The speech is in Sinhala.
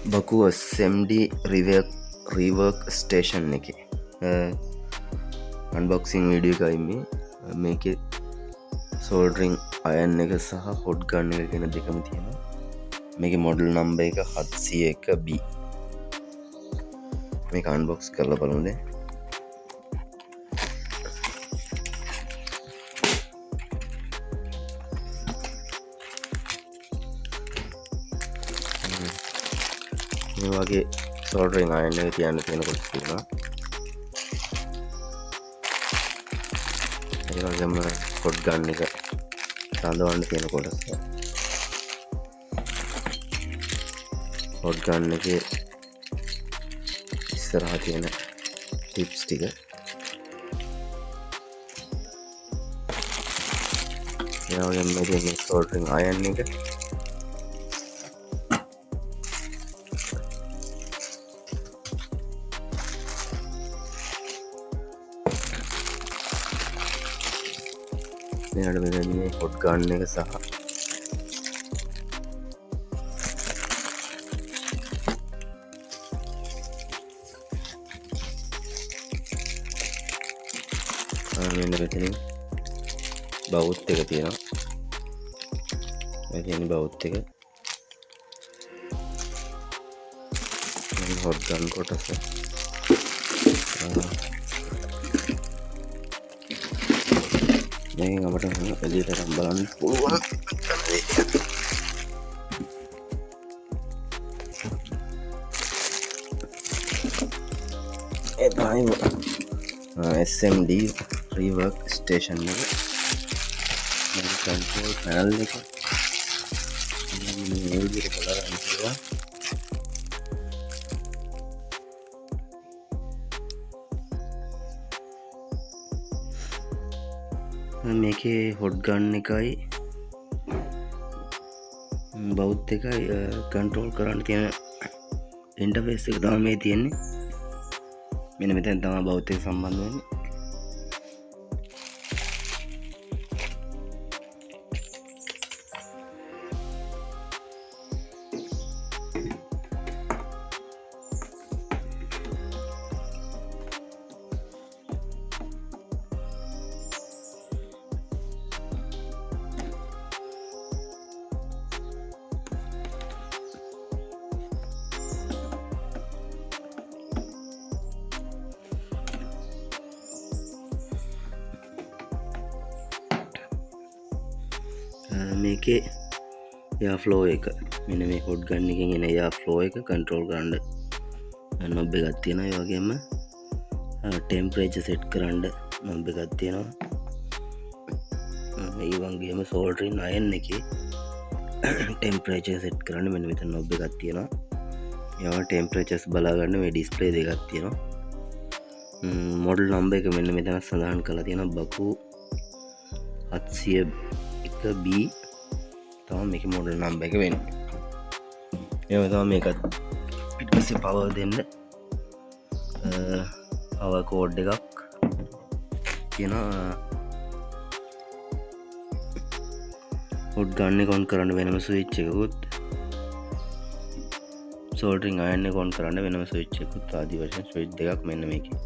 බකු SMD රීවර්ක් ස්ටේෂන් එක අන්බොක්සිං වීඩියෝ එකයි මේක සෝල්ඩරිං අයන් එක සහ හොඩ් ගන්න එක ගෙන දෙකම තියෙනවා. මේක මොඩල් නම්බ එක 701B. මේක අන්බොක්ස් කරලා බලමුද. මේ වගේ සෝල්ඩරිං අයන් එක තියන්න තියෙන කොට තියෙනවා. ඒ වගේම හොඩ් ගන්න එක සඳවන්න තියෙන කොටස. හොඩ් ගන්න එකේ ඉස්සරහා තියෙන ටිප්ස් ටික. ඒ වගේම මේ සෝල්ඩරිං අයන් එක මෙයාට මෙතන හොඩ් ගන්න එක සහ මෙන්න මෙතනින් බවුත් එක තියෙනවා. මේ තියෙන බවුත් එක හොඩ් ගන්න කොටස. මේක අපට එළියට අරන් බලන්න පුළුවන්. ඒ තමයි SMD රීවර්ක් ස්ටේෂන් එක. මේ කන්ට්‍රෝල් පැනල් එක මේ විදිහට බලන්න පුළුවන්. මේකේ හොඩ් ගන්න එකයි බෞද්ධ එකයි කන්ට්‍රෝල් කරන්න තියෙන ඉන්ටර්ෆේස් එක තමයි මේ තියෙන්නේ. මෙන්න මෙතෙන් තමයි බෞද්ධ එක සම්බන්ධ වෙන්නේ. මේකේ යා ෆ්ලෝ එක මෙන්න මේ හොඩ් ගන්න එකෙන් එන යා ෆ්ලෝ එක කන්ට්‍රෝල් කරන්න නොබ් එකක් තියෙනවා. ඒ වගේම ටෙම්පරේචර් සෙට් කරන්න නොබ් එකක් තියෙනවා. ඒ වගේම සෝල්ඩරින් අයන් එකේ ටෙම්පරේචර් සෙට් කරන්න මෙන්න මෙතන නොබ් එකක් තියෙනවා. ඒ වගේම ටෙම්පරේචර්ස් බලා ගන්න මේ ඩිස්ප්ලේ දෙකක් තියෙනවා. මොඩල් නම්බර් එක මෙන්න මෙතන සඳහන් කරලා තියෙනවා. බකු 701B තමයි මේක මොඩල් නම්බර් එක වෙන්නේ. එහෙම තමයි මේකත් ඊට පස්සේ පවර් දෙන්න පවර් කෝඩ් එකක් තියෙනවා. හොඩ් ගන්න එක ඔන් කරන්න වෙනම ස්විච් එකකුත්, සෝල්ඩරින් අයන් එක ඔන් කරන්න වෙනම ස්විච් එකකුත් ආදී වශයෙන් ස්විච් දෙකක් මෙන්න මේකේ